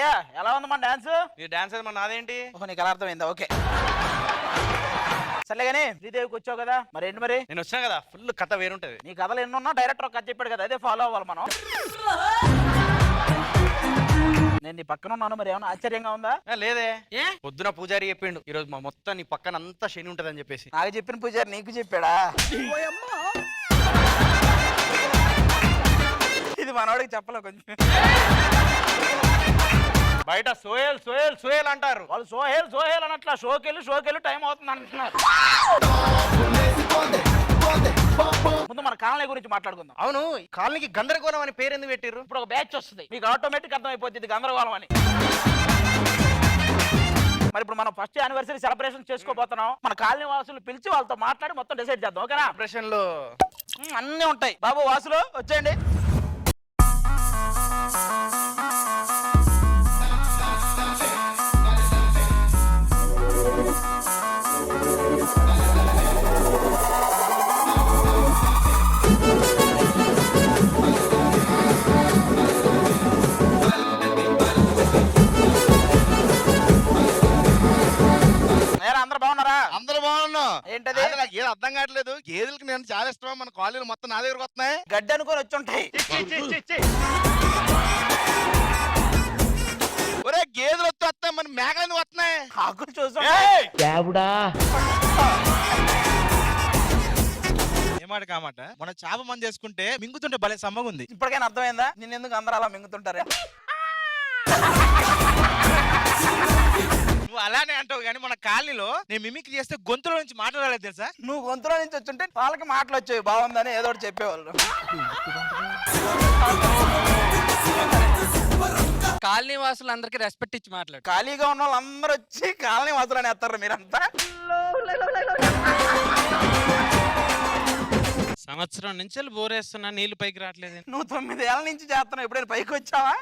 భయ్యా ఎలా ఉంది మన డాన్స్? నీ డాన్స్ మన నాదేంటి? ఓహో నీకు ఎలా అర్థమైందా? ఓకే సర్లే కానీ శ్రీదేవికి వచ్చావు కదా, మరి ఏంటి మరి? నేను వచ్చినా కదా, ఫుల్ కథ వేరుంటది. నీ కథలు ఎన్నున్నా డైరెక్టర్ ఒక కథ చెప్పాడు కదా, అదే ఫాలో అవ్వాలి మనం. నేను నీ పక్కన ఉన్నాను, మరి ఏమన్నా ఆశ్చర్యంగా ఉందా? లేదే, పొద్దున పూజారి చెప్పిండు ఈరోజు మా మొత్తం నీ పక్కన అంతా శని ఉంటదని చెప్పేసి. నాకు చెప్పిన పూజారి నీకు చెప్పాడా? ఇది మనోడికి చెప్పలే కొంచెం. బయట సోహెల్ సోహెల్ సోహెల్ అంటారు, వాళ్ళు సోహెల్ సోహెల్ అనట్లా, షోకెళ్ళి టైం అవుతుంది అంటున్నారు. ముందు మన కాలనీ గురించి మాట్లాడుకుందాం. అవును, కాలనీకి గందరగోళం అని పేరు ఎందుకు పెట్టిర్రు? ఇప్పుడు ఒక బ్యాచ్ వస్తుంది, మీకు ఆటోమేటిక్ అర్థమైపోతుంది గందరగోళం అని. మరి ఇప్పుడు మనం ఫస్ట్ యానివర్సరీ సెలబ్రేషన్ చేసుకోబోతున్నాం. మన కాలనీ వాసులు పిలిచి వాళ్ళతో మాట్లాడి మొత్తం డిసైడ్ చేద్దాం, ఓకేనా? సెలబ్రేషన్ లో అన్నీ ఉంటాయి. బాబు వాసులు వచ్చేయండి. అందరూ బాగున్నాం. ఏంటది? నాకు ఏది అర్థం కావట్లేదు. గేదెలకి నేను చాలా ఇష్టం. మన కాలేజీలు మొత్తం నా దగ్గరకు వస్తున్నాయి. గడ్డి అనుకొని వచ్చి ఉంటాయి. ఒరే గేదెలు వస్తాయి, మన మేకలు వస్తున్నాయి. ఆకులు చూసాం. ఏమాట కామాట మనం చేప మంది చేసుకుంటే మింగుతుంటే భలే సమ్మగా ఉంది. ఇప్పటికైనా అర్థమైందా నిన్న ఎందుకు అందరూ అలా మింగుతుంటారా? నువ్వు అలానే అంటావు కానీ మన కాలనీలో నేను మిమిక్రీ చేస్తే గొంతులో నుంచి మాట్లాడలేదు తెలుసా? నువ్వు గొంతులో నుంచి వచ్చుంటే వాళ్ళకి మాటలు వచ్చేవి, బాగుందని ఏదో ఒకటి చెప్పేవాళ్ళు. కాలనీ వాసులు అందరికి రెస్పెక్ట్ ఇచ్చి మాట్లాడు. ఖాళీగా ఉన్న వాళ్ళందరూ వచ్చి కాలనీ వాసులని వేస్తారు మీరంతా. సంవత్సరం నుంచి బోరేస్తున్నా, నీళ్లు పైకి రావట్లేదు. నువ్వు 9 ఏళ్ల నుంచి చేస్తున్నావు, ఎప్పుడైనా పైకి వచ్చావా?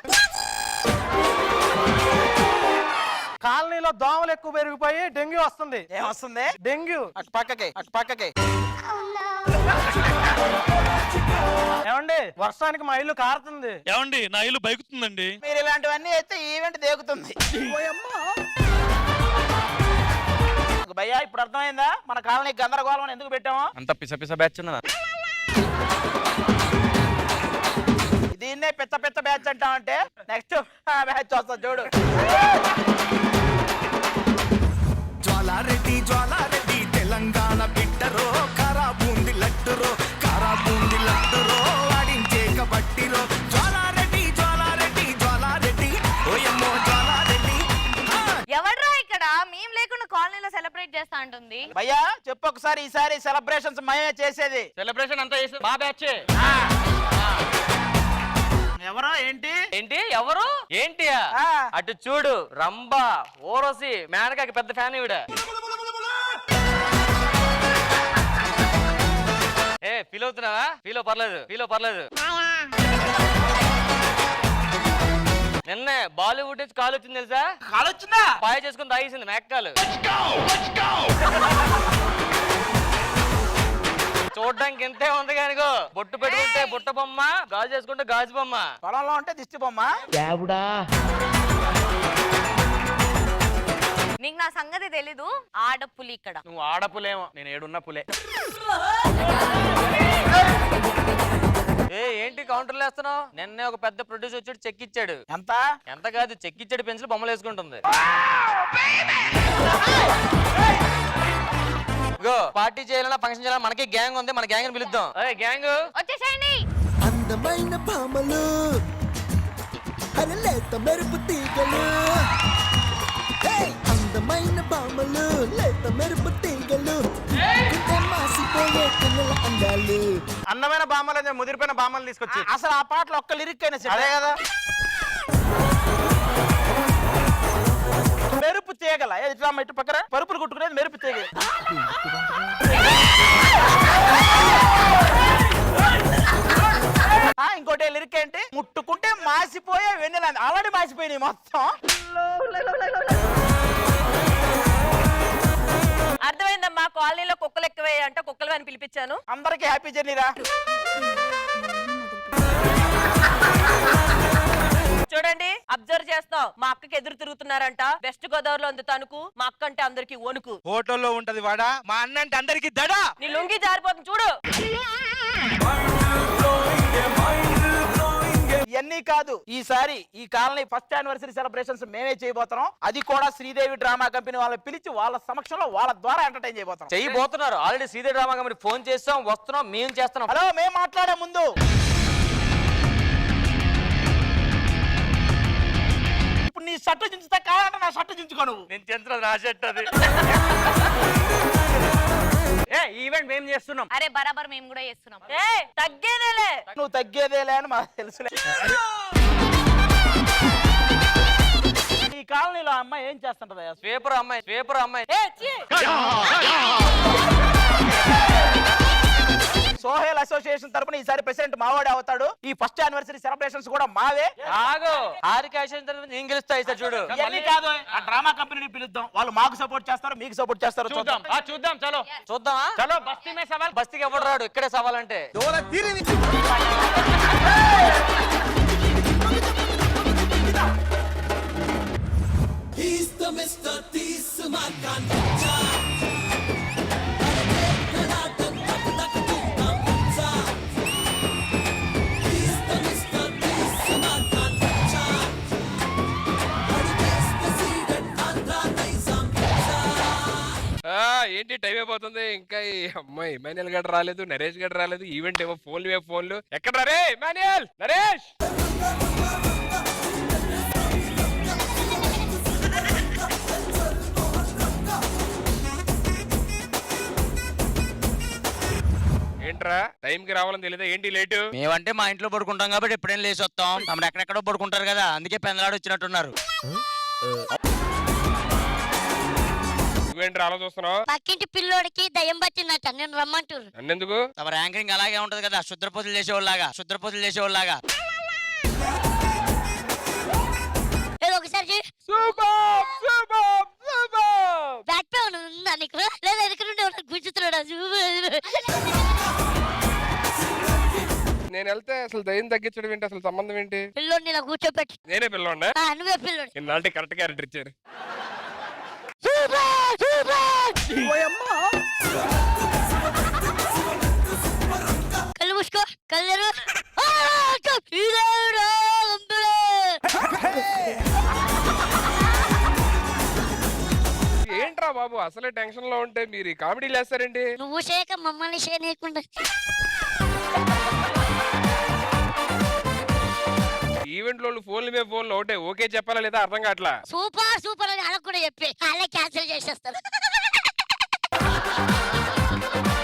కాలనీలో దోమలు ఎక్కువ పెరిగిపోయి డెంగ్యూ వస్తుంది. ఏమొస్తుంది? డెంగ్యూ. అటు పక్కకి. ఏమండి, వర్షానికి మా ఇల్లు కారుతుంది. ఏమండి, నా ఇల్లు బైకుతుందండి. మీరు ఇలాంటివన్నీ అయితే ఈవెంట్ దేగుతుంది. భయ్యా ఇప్పుడు అర్థమైందా మన కాలనీ గందరగోళం అని ఎందుకు పెట్టామో? అంత పిస పిస బ్యాచ్ ఉన్నదా? దీన్నే పెద్ద బ్యాచ్ అంటామంటే నెక్స్ట్ బ్యాచ్ వస్తా చూడు. జ్వాలారెడ్డి తెలంగాణ బిడ్డరో, కారా బూంది లడ్డురో వాడించే కబట్టిరో. జ్వాలారెడ్డి ఓయమ్మో జ్వాలారెడ్డి. ఎవడ్రా ఇక్కడ మేము లేకుండా కాలనీలో సెలబ్రేట్ చేస్తా అంటుంది? భయ్యా చెప్పు ఒకసారి, ఈసారి సెలబ్రేషన్స్ మేమే చేసేది. సెలబ్రేషన్ అంతా చేసేది మా బ్యాచ్. ఎవరో ఏంటి ఎవరు ఏంటి? అటు చూడు, రంభ ఓరోసి మేనకాకి పెద్ద ఫ్యాన్ ఇవిడ. ఫీల్ అవుతున్నావా? ఫీలో పర్లేదు. నిన్నే బాలీవుడ్ నుంచి కాల్ వచ్చింది తెలుసా? కాలొచ్చిందా? పాయ చేసుకుని తాగేసింది మేకకాలు. చూడడానికి ఇంతే ఉంది కానిగో, బొట్టు పెట్టుకుంటే బుట్ట బొమ్మ, గాజు చేసుకుంటే గాజు బొమ్మ, పొలంలో ఉంటే దిష్టి బొమ్మ. నీకు నా సంగతి తెలీదు, ఆడపులి ఇక్కడ. నువ్వు ఆడపులేమో, నేను ఏడున్న పులే. ఏంటి కౌంటర్లు వేస్తున్నావు? నిన్నే ఒక పెద్ద ప్రొడ్యూసర్ వచ్చాడు, చెక్ ఇచ్చాడు. ఎంత కాదు, చెక్ ఇచ్చాడు, పెన్సిల్ బొమ్మలు వేసుకుంటుంది. పార్టీ చేయాలన్నా ఫంక్షన్ చేయాలన్నా మనకి గ్యాంగ్ ఉంది, మన గ్యాంగ్ పిలుద్దాం. గ్యాంగ్ వచ్చేసేయండి. అందమైన భామలు, లేత మెరుపు తీగలు. అందమైన భామలు, లేత మెరుపు తీగలు, మాసిపోయే పిల్లల అందాలు. అందమైన బామ్మలు ముదిరిపోయిన బామ్మలు తీసుకొచ్చి. అసలు ఆ పాటలో ఒక్క లిరిక్ అయినా అదే కదా. మెరుపు తీగల ఇట్లా ఇటు పక్కన పరుపులు కుట్టుకునేది మెరుపు తీగ. ఇంకోటి లిరిక్ ఏంటి? ముట్టుకుంటే మాసిపోయే వెన్నెల. ఆల్రెడీ మాసిపోయినాయి మొత్తం. అర్థమైందమ్మా, కాలనీలో కుక్కలు ఎక్కువే అంటే కుక్కలు అని పిలిపించాను. అందరికి హ్యాపీ జర్నీ రా. చూడండి, అబ్జర్వ్ చేస్తాం. మా అక్కకి ఎదురు తిరుగుతున్నారంట. వెస్ట్ గోదావరిలో ఉంది తణుకు, మా అక్క అంటే అందరికి వణుకు. ఫోటోలో ఉంటది వాడా, మా అన్న అంటే అందరికి దడా. నీ లుంగి జారిపోతుంది చూడు. ఇవన్నీ కాదు, ఈసారి ఈ కాలనీ ఫస్ట్ యానివర్సరీ సెలబ్రేషన్స్ మేమే చేయబోతున్నాం. అది కూడా శ్రీదేవి డ్రామా కంపెనీ వాళ్ళని పిలిచి వాళ్ళ సమక్షంలో వాళ్ళ ద్వారా ఎంటర్టైన్ చేయబోతున్నాం. చెయ్యబోతున్నారు. Already Sridevi drama company phone చేస్తాం, వస్తున్నాం, మేము చేస్తున్నాం. హలో, మేము మాట్లాడే ముందు ఇప్పుడు నీ షర్టు చించుతా కావాలంటే నా షర్టు చించుకో. నువ్వు నేను చేస్తున్నా నా షర్ట్ అది. ఈవెంట్ మేము చేస్తున్నాం. అరే బరాబర్ మేము కూడా చేస్తున్నాం. తగ్గేదేలే. నువ్వు తగ్గేదేలే అని మాకు తెలుసులే. ఈ కాలనీలో అమ్మాయి ఏం చేస్తుంటది? స్వీపర్ అమ్మాయి, స్వీపర్ అమ్మాయి. సోహెల్ అసోసియేషన్ తరపున ఈసారి ప్రెసిడెంట్ మావాడే అవుతాడు. ఈ ఫస్ట్ యానివర్సరీ సెలబ్రేషన్స్ కూడా మావే. ఆగు, ఆరికేషన్ నేను గెలుస్తా ఈసారి చూడు. ఇవన్నీ కాదు, ఆ డ్రామా కంపెనీని పిలుద్దాం. వాళ్ళు మాకు సపోర్ట్ చేస్తారు, మీకు సపోర్ట్ చేస్తారు. చూద్దాం, చూద్దాం. చలో చూద్దామా? చలో బస్తీ మే సవాల్. బస్తీకి ఎవడు రాడు, ఇక్కడే సవాల్ అంటే. ఏంటి టైం అయిపోతుంది, ఇంకా ఈ అమ్మాయి ఇమాన్యుయల్ గడ్ రాలేదు, నరేష్ గడ్ రాలేదు. ఈవెంట్ ఏమో ఫోన్లు ఎక్కడ రే ఇమాన్యుయల్, నరేష్? ఏంట్రా టైంకి రావాలని తెలియదా, ఏంటి లేటు? మేమంటే మా ఇంట్లో పడుకుంటాం కాబట్టి ఎప్పుడైనా లేచి వస్తాం. తమరు ఎక్కడెక్కడో పడుకుంటారు కదా, అందుకే పెందలాడు వచ్చినట్టున్నారు. నువ్వేంట్రా అలా చూస్తున్నావు? పక్కింటి పిల్లోడికి దయ్యం పట్టిందట, నేను రమ్మంటారు. నన్నెందుకు? తమ యాంకరింగ్ అలాగే ఉంటది కదా, శుద్ర పూజలు చేసేవాళ్ళగా, శుద్ర పూజలు చేసేవాళ్ళగా. ఏదో ఒకసారి బ్యాక్ పెయిన్ ఉందా నీకు? లేదా ఎక్కడ నుండి గుంజుతున్నాడా? నేను వెళ్తే అసలు దయ్యం తగ్గించడం ఏంటి, అసలు సంబంధం ఏంటి? పిల్లోడిని ఇలా కూర్చోపెట్టి. నేనే పిల్లోడా? నువ్వే పిల్లోడి. ఇన్నాళ్ళకి కరెక్ట్ క్యారెక్టర్ ఇచ్చారు. కళ్ళు మూసుకో, కళ్ళు ఏంట్రా బాబు, అసలే టెన్షన్ లో ఉంటే మీరు ఈ కామెడీలు వేస్తారేంటి? నువ్వు చేయక మమ్మల్ని చేయనీయకుండా. ఈవెంట్ లో ఫోన్లు ఒకటే ఓకే చెప్పాలా లేదా అర్థం కావట్లా. సూపర్ సూపర్ అని అలా కూడా చెప్పి అలా క్యాన్సిల్ చేసేస్తారు.